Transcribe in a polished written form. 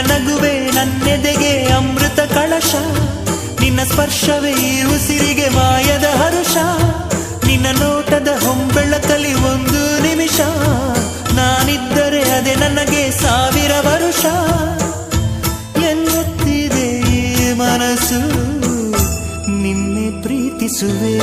ನಗುವೆ ನನ್ನೆದೆಗೆ ಅಮೃತ ಕಳಶ, ನಿನ್ನ ಸ್ಪರ್ಶವೇ ಈ ಉಸಿರಿಗೆ ಮಾಯದ ಹರುಷ, ನಿನ್ನ ನೋಟದ ಹೊಂಬೆಳಕಲಿ ಒಂದು ನಿಮಿಷ, ನಾನಿದ್ದರೆ ಅದೇ ನನಗೆ 1000 ವರುಷ. ಎನ್ನುತ್ತಿದೆ ಈ ಮನಸ್ಸು ನಿನ್ನೆ ಪ್ರೀತಿಸುವೆ.